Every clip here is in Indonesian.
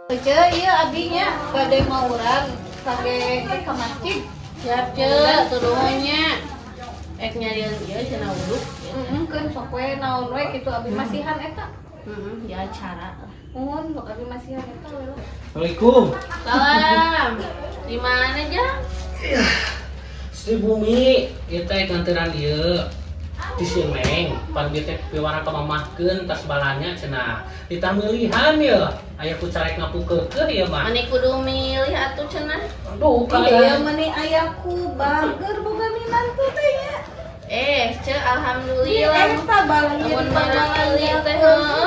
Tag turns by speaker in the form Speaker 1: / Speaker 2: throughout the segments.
Speaker 1: Aja iya abinya bade mau urang kage ke masjid.
Speaker 2: Siap ce, turunnya. Nyariin dia cenah wudhu.
Speaker 1: Kan sok we naon we kitu abi masihan eta.
Speaker 2: Ya acara.
Speaker 1: Mun sok abi masihan eta we.
Speaker 3: Assalamualaikum.
Speaker 2: Salam. Di mana Jang?
Speaker 3: Sri Bumi, kita gantiran dia di Simeng, pan dia teh piwara kamamahkeun tas balanya cenah. Ditamilihan ya, aya ku carek ngapukeukeuh ya mah.
Speaker 2: Mani kudu milih atuh cenah.
Speaker 3: Aduh,
Speaker 1: Iya
Speaker 3: kan.
Speaker 1: meni ayaku bager boga minantu teh nya.
Speaker 2: Alhamdulillah.
Speaker 1: Eta balanja
Speaker 2: Lamun
Speaker 1: di
Speaker 2: mana
Speaker 1: balanja
Speaker 2: pilih teh,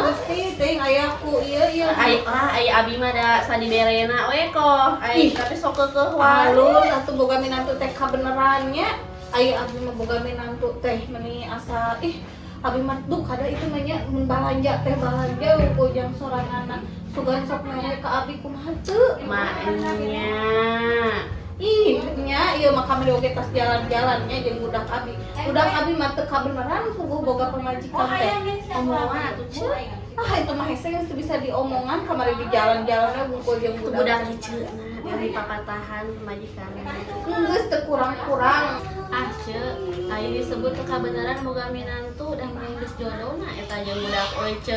Speaker 1: Gusti teh ayaku ieu
Speaker 2: Ai abi mah da sadiberena we kok. Ai tapi sok keukeuh wae.
Speaker 1: halus atuh boga minantu teh kabenerannya. Aya abi mah boga minantu teh meni asa abi mah duh kada itu mah nya mun balanja teh balanja ujang soranganna sugan sok newe ka abi kumaha teu
Speaker 2: Maknya.
Speaker 1: nya ieu mah kami oge tas jalan-jalannya jeung budak abi mah teu kabeneran puguh boga pamajikan teh
Speaker 2: Omongan atuh ce.
Speaker 1: itu mah hese geus teu bisa diomongan kamari di jalan-jalanna bungkul jeung
Speaker 2: Itu
Speaker 1: budak
Speaker 2: budak kecil dari papatahan majikan.
Speaker 1: geus teu kurang-kurang
Speaker 2: Ce, ayo disebut kebenaran boga minantu udah mengurus jodohna eta jeung budak we ce.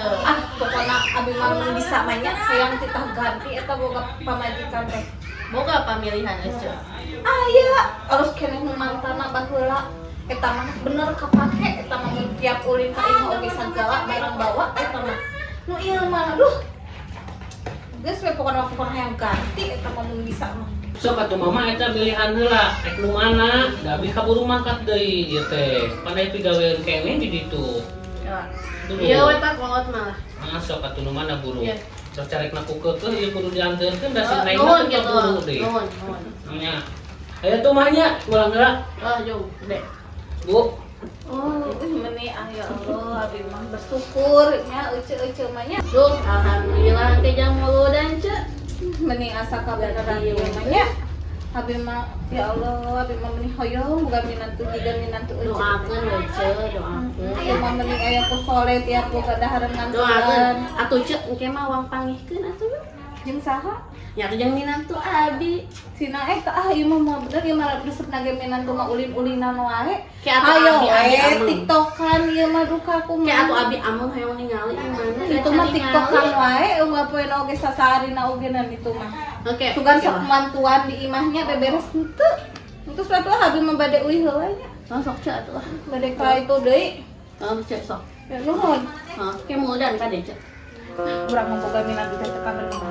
Speaker 1: pokona abi mah mun bisa mah nya hayang titah ganti eta boga pamajikan teh
Speaker 2: Boga pamilihan ce.
Speaker 1: aya harus keneh nu mantana baheula eta mah bener kapake eta mah mun tiap ulin ka imah oge sagala barang bawa eta mah nu ieu mah aduh geus we pokona hayang ganti eta mah mun bisa mah
Speaker 3: Sok atuh mama eta pilihan heula, rek nu mana? Da abi kaburu mangkat deui ieu teh. Pandai pigawean kene di ditu.
Speaker 2: Iya we tak kolot malah.
Speaker 3: Sok atuh nu mana buru.
Speaker 2: Iya.
Speaker 3: Sok carek ngapukeukeuh ieu kudu dianteurkeun da sing lain
Speaker 2: Nuhun
Speaker 3: mah
Speaker 2: gitu.
Speaker 3: kaburu deui.
Speaker 2: Nuhun.
Speaker 3: Namanya. Aya tuh mahnya, ulang heula.
Speaker 2: Jom, Dek.
Speaker 3: Bu.
Speaker 1: meni ya Allah abi mah bersyukur nya euceu mah nya
Speaker 2: Duh, alhamdulillah teh jang muludan ce.
Speaker 1: meni asa kabeneran ieu mah nya abi mah ya Allah abi mah meni hoyong boga minantu jiga minantu euceu
Speaker 2: Doakeun we ce, doakeun.
Speaker 1: ieu mah meni aya ku soleh tiap boga dahareun
Speaker 2: Doakeun.
Speaker 1: nganturan
Speaker 2: Atuh ce engke mah wang pangihkeun atuh yuk.
Speaker 1: jeung saha
Speaker 2: Nya atuh jeung minantu abi.
Speaker 1: Sina eta ieu mah moal bener ieu mah resep nage minantu mah ulin-ulinan wae.
Speaker 2: Kayak atuh
Speaker 1: Hayo
Speaker 2: abi ameng.
Speaker 1: TikTokan ieu mah dukaku mah.
Speaker 2: Kayak atuh abi ameng hayang ningali di mana.
Speaker 1: Itu mah TikTokan wae eueuh poena oge sasarina ogenan itu mah.
Speaker 2: Oke.
Speaker 1: Sugan sok mantuan di imahnya beberes henteu. Terus atuh abi mah bade ulih heula nya.
Speaker 2: Sok ce atuh.
Speaker 1: Bade ka itu deui.
Speaker 2: Ce sok.
Speaker 1: Ya nuhun.
Speaker 2: Kayak mudan ka deh ce.
Speaker 1: Urang mah boga minantu teh teu kabeneran.